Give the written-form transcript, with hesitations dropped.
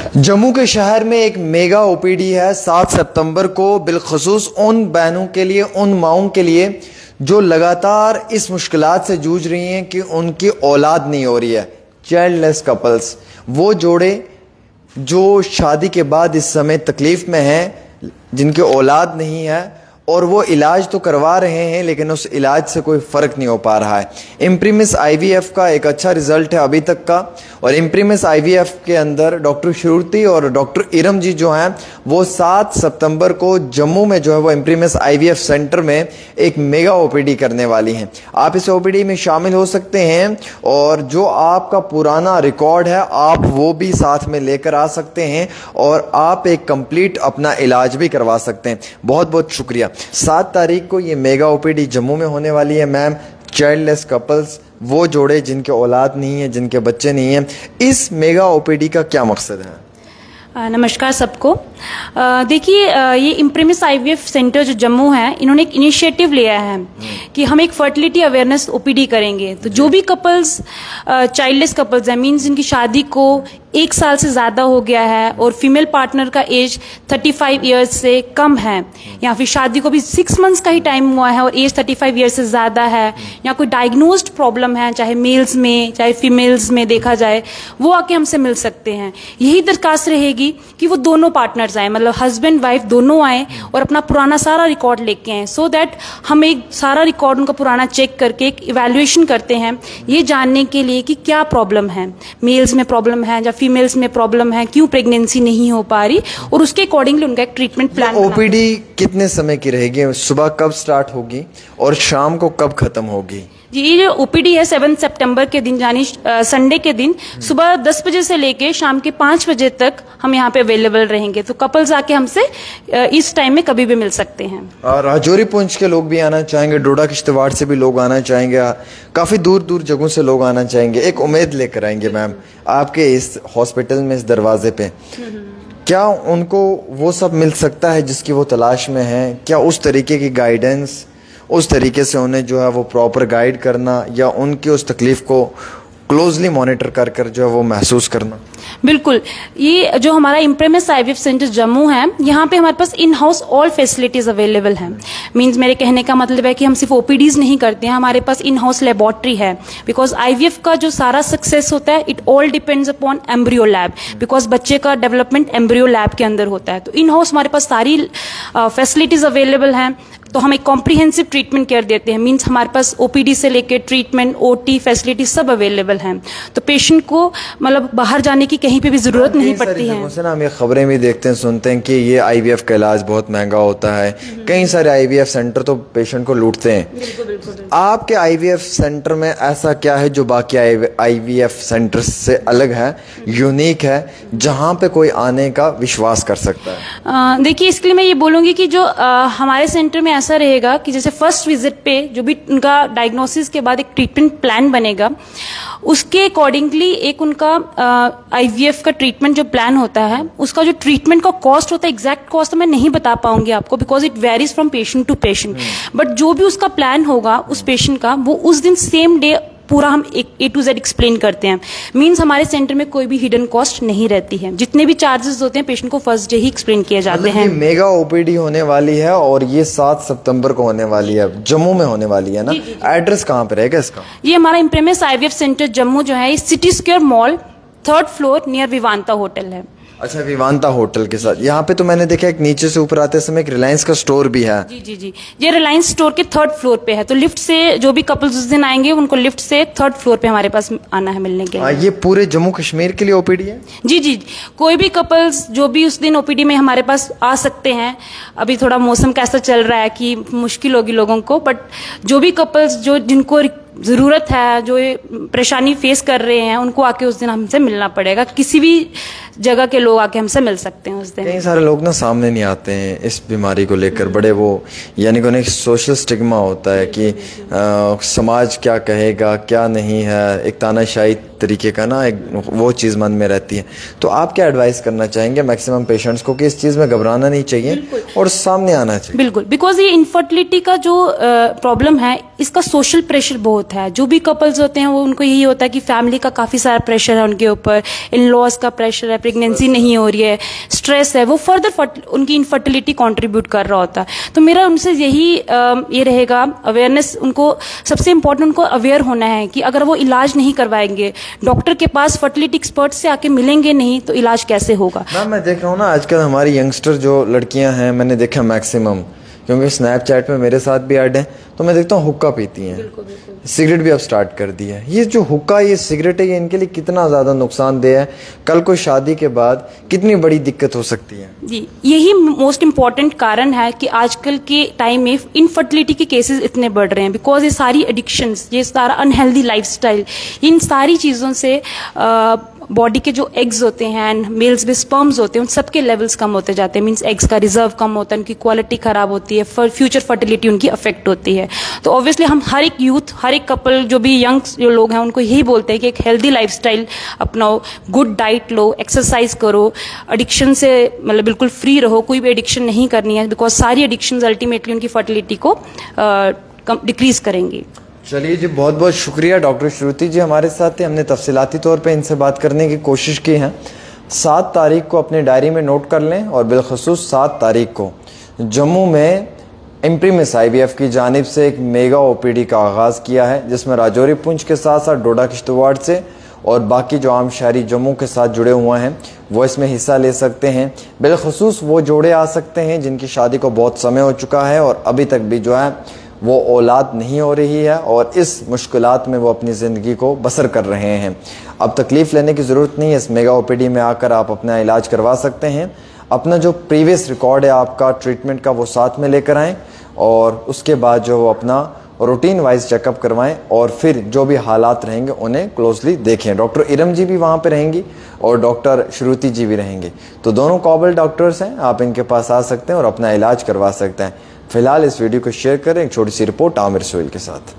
जम्मू के शहर में एक मेगा ओपीडी है 7 सितंबर को, बिलखसूस उन बहनों के लिए, उन माओं के लिए जो लगातार इस मुश्किलात से जूझ रही हैं कि उनकी औलाद नहीं हो रही है। चाइल्डलेस कपल्स, वो जोड़े जो शादी के बाद इस समय तकलीफ़ में हैं, जिनकी औलाद नहीं है और वो इलाज तो करवा रहे हैं लेकिन उस इलाज से कोई फ़र्क नहीं हो पा रहा है। इम्प्रीमिस IVF का एक अच्छा रिज़ल्ट है अभी तक का, और इम्प्रीमिस IVF के अंदर डॉक्टर श्रुति और डॉक्टर इरम जी जो हैं वो 7 सितंबर को जम्मू में जो है वो इम्प्रीमिस IVF सेंटर में एक मेगा OPD करने वाली हैं। आप इस OPD में शामिल हो सकते हैं और जो आपका पुराना रिकॉर्ड है आप वो भी साथ में लेकर आ सकते हैं और आप एक कंप्लीट अपना इलाज भी करवा सकते हैं। बहुत बहुत शुक्रिया। 7 तारीख को ये मेगा OPD जम्मू में होने वाली है मैम। चाइल्डलेस कपल्स, वो जोड़े जिनके औलाद नहीं है, जिनके बच्चे नहीं हैं, इस मेगा OPD का क्या मकसद है? नमस्कार सबको। देखिए, ये इम्प्रीमिस IVF सेंटर जो जम्मू है, इन्होंने एक इनिशिएटिव लिया है कि हम एक फर्टिलिटी अवेयरनेस OPD करेंगे। तो जो भी कपल्स चाइल्डलेस कपल्स है, मीन्स जिनकी शादी को 1 साल से ज़्यादा हो गया है और फीमेल पार्टनर का एज 35 ईयर्स से कम है, या फिर शादी को भी 6 मंथ्स का ही टाइम हुआ है और एज 35 ईयर्स से ज़्यादा है, या कोई डायग्नोस्ड प्रॉब्लम है, चाहे मेल्स में चाहे फीमेल्स में देखा जाए, वो आके हमसे मिल सकते हैं। यही दरखास्त रहेगी कि वो दोनों पार्टनर्स आए, मतलब हस्बैंड वाइफ दोनों आए और अपना पुराना सारा रिकॉर्ड लेके आए, सो दैट हम एक सारा रिकॉर्ड उनका पुराना चेक करके एक इवैल्यूएशन करते हैं, ये जानने के लिए कि क्या प्रॉब्लम है, मेल्स में प्रॉब्लम है या फीमेल्स में प्रॉब्लम है, क्यों प्रेगनेंसी नहीं हो पा रही, और उसके अकॉर्डिंगली उनका एक ट्रीटमेंट प्लान। OPD कितने समय की रहेगी? सुबह कब स्टार्ट होगी और शाम को कब खत्म होगी? जी, ये जो OPD है 7 सितंबर के दिन, यानी संडे के दिन सुबह 10 बजे से लेके शाम के 5 बजे तक हम यहाँ पे अवेलेबल रहेंगे। तो कपल्स आके हमसे इस टाइम में कभी भी मिल सकते हैं। और राजौरी पुंछ के लोग भी आना चाहेंगे, डोडा किश्तवाड़ से भी लोग आना चाहेंगे, काफ़ी दूर दूर जगहों से लोग आना चाहेंगे, एक उम्मीद लेकर आएंगे मैम आपके इस हॉस्पिटल में, इस दरवाजे पे। क्या उनको वो सब मिल सकता है जिसकी वो तलाश में है? क्या उस तरीके की गाइडेंस, उस तरीके से उन्हें जो है वो प्रॉपर गाइड करना, या उनकी उस तकलीफ को क्लोजली मॉनिटर कर कर जो है वो महसूस करना? बिल्कुल। ये जो हमारा इम्प्रीमिस IVF सेंटर जम्मू है, यहाँ पे हमारे पास in house all facilities available हैं। मींस मेरे कहने का मतलब है कि हम सिर्फ OPDs नहीं करते हैं, हमारे पास इन हाउस लेबोरेटरी है। बिकॉज IVF का जो सारा सक्सेस होता है, it all depends upon embryo lab, because बच्चे का डेवलपमेंट एम्ब्रियो लैब के अंदर होता है। तो इन हाउस हमारे पास सारी फैसिलिटीज अवेलेबल हैं। तो हम एक कॉम्प्रिहेंसिव ट्रीटमेंट केयर देते हैं, मींस हमारे पास OPD से लेकर ट्रीटमेंट, OT फैसिलिटी सब अवेलेबल हैं। तो पेशेंट को मतलब बाहर जाने की कहीं पे भी जरूरत नहीं पड़ती है। से ना हम ये खबरें भी देखते हैं, सुनते हैं कि ये IVF का इलाज बहुत महंगा होता है, कई सारे IVF सेंटर तो पेशेंट को लूटते हैं। बिल्कुल। आपके IVF सेंटर में ऐसा क्या है जो बाकी IVF सेंटर से अलग है, यूनिक है, जहाँ पे कोई आने का विश्वास कर सकता है? देखिए, इसके लिए मैं ये बोलूंगी कि जो हमारे सेंटर में ऐसा रहेगा कि जैसे फर्स्ट विजिट पे जो भी उनका डायग्नोसिस के बाद एक ट्रीटमेंट प्लान बनेगा, उसके अकॉर्डिंगली एक उनका IVF का ट्रीटमेंट जो प्लान होता है, उसका जो ट्रीटमेंट का कॉस्ट होता है, एग्जैक्ट कॉस्ट तो मैं नहीं बता पाऊंगी आपको, because it varies from patient to patient. But जो भी उसका प्लान होगा उस पेशेंट का, वो उस दिन सेम डे पूरा हम A to Z एक्सप्लेन करते हैं। मींस हमारे सेंटर में कोई भी हिडन कॉस्ट नहीं रहती है, जितने भी चार्जेस होते हैं पेशेंट को फर्स्ट डे ही एक्सप्लेन किए जाते हैं। मेगा OPD होने वाली है और ये 7 सितंबर को होने वाली है, जम्मू में होने वाली है ना? एड्रेस कहाँ पे रहेगा इसका? ये हमारा इम्प्रीमिस IVF सेंटर जम्मू जो है, city square mall 3rd floor near Vivanta hotel है। अच्छा, विवांता होटल के साथ यहाँ पे तो मैंने देखा एक नीचे से ऊपर आते समय एक रिलायंस का स्टोर भी है। जी, ये रिलायंस स्टोर के 3rd फ्लोर पे है। तो लिफ्ट से जो भी कपल्स उस दिन आएंगे उनको लिफ्ट से 3rd फ्लोर पे हमारे पास आना है मिलने के लिए। ये पूरे जम्मू कश्मीर के लिए OPD है? जी, कोई भी कपल्स जो भी उस दिन OPD में हमारे पास आ सकते हैं। अभी थोड़ा मौसम कैसा चल रहा है कि मुश्किल होगी लोगों को, बट जो भी कपल्स जो जिनको जरूरत है, जो परेशानी फेस कर रहे हैं, उनको आके उस दिन हमसे मिलना पड़ेगा। किसी भी जगह के लोग आके हमसे मिल सकते हैं उस दिन। कई सारे लोग ना सामने नहीं आते हैं इस बीमारी को लेकर, बड़े वो यानी कि उन्हें सोशल स्टिग्मा होता है कि समाज क्या कहेगा, क्या नहीं है, एक तानाशाही तरीके का ना एक वो चीज़ मन में रहती है। तो आप क्या एडवाइस करना चाहेंगे मैक्सिमम पेशेंट्स को कि इस चीज़ में घबराना नहीं चाहिए और सामने आना चाहिए? बिल्कुल, बिकॉज ये इनफर्टिलिटी का जो प्रॉब्लम है, इसका सोशल प्रेशर बहुत है। जो भी कपल्स होते हैं वो उनको यही होता है कि फैमिली का काफ़ी सारा प्रेशर है उनके ऊपर, इन लॉज का प्रेशर है, प्रेगनेंसी नहीं हो रही है, स्ट्रेस है, वो फर्दर उनकी इनफर्टिलिटी कंट्रीब्यूट कर रहा होता है। तो मेरा उनसे यही ये रहेगा, अवेयरनेस, उनको सबसे इम्पोर्टेंट उनको अवेयर होना है कि अगर वो इलाज नहीं करवाएंगे, डॉक्टर के पास फर्टिलिटी एक्सपर्ट से आके मिलेंगे नहीं, तो इलाज कैसे होगा। मैम मैं देख रहा हूँ ना आजकल हमारी यंगस्टर जो लड़कियां हैं, मैंने देखा मैक्सिमम, क्योंकि स्नैपचैट में मेरे साथ भी ऐड है, तो मैं देखता हूँ हुक्का पीती हैं, सिगरेट भी अब स्टार्ट कर दी है। ये जो हुक्का, ये सिगरेट है, ये इनके लिए कितना ज़्यादा नुकसानदेह है, कल को शादी के बाद कितनी बड़ी दिक्कत हो सकती है। जी, यही मोस्ट इम्पॉर्टेंट कारण है कि आजकल के टाइम में इनफर्टिलिटी के केसेस इतने बढ़ रहे हैं, बिकॉज ये सारी एडिक्शंस, ये सारा अनहेल्दी लाइफस्टाइल, इन सारी चीज़ों से बॉडी के जो एग्स होते हैं, मेल्स में स्पर्म्स होते हैं, उन सबके लेवल्स कम होते जाते हैं। मींस एग्स का रिजर्व कम होता है, उनकी क्वालिटी खराब होती है, फ्यूचर फर्टिलिटी उनकी अफेक्ट होती है। तो ऑब्वियसली हम हर एक यूथ, हर एक कपल, जो भी यंग जो लोग हैं, उनको यही बोलते हैं कि एक हेल्दी लाइफस्टाइल अपनाओ, गुड डाइट लो, एक्सरसाइज करो, एडिक्शन से मतलब बिल्कुल फ्री रहो, कोई भी एडिक्शन नहीं करनी है, बिकॉज सारी एडिक्शन अल्टीमेटली उनकी फर्टिलिटी को डिक्रीज करेंगी। चलिए जी, बहुत बहुत शुक्रिया डॉक्टर श्रुति जी हमारे साथ थे, हमने तफसीलाती तौर पे इनसे बात करने की कोशिश की है। 7 तारीख को अपनी डायरी में नोट कर लें, और बिलखसूस 7 तारीख को जम्मू में इम्प्रीमिस IVF की जानिब से एक मेगा OPD का आगाज़ किया है, जिसमें राजौरी पुंछ के साथ साथ डोडा किश्तवाड़ से और बाकी जो आम शहरी जम्मू के साथ जुड़े हुए हैं वो इसमें हिस्सा ले सकते हैं। बिलखसूस वो जोड़े आ सकते हैं जिनकी शादी को बहुत समय हो चुका है और अभी तक भी जो है वो औलाद नहीं हो रही है, और इस मुश्किलात में वो अपनी ज़िंदगी को बसर कर रहे हैं। अब तकलीफ़ लेने की ज़रूरत नहीं है, इस मेगा OPD में आकर आप अपना इलाज करवा सकते हैं। अपना जो प्रीवियस रिकॉर्ड है आपका ट्रीटमेंट का, वो साथ में लेकर आएँ, और उसके बाद जो अपना रूटीन वाइज चेकअप करवाएं, और फिर जो भी हालात रहेंगे उन्हें क्लोजली देखें। डॉक्टर इरम जी भी वहाँ पे रहेंगी और डॉक्टर श्रुति जी भी रहेंगे, तो दोनों काबिल डॉक्टर्स हैं, आप इनके पास आ सकते हैं और अपना इलाज करवा सकते हैं। फिलहाल इस वीडियो को शेयर करें। एक छोटी सी रिपोर्ट आमिर सोहेल के साथ।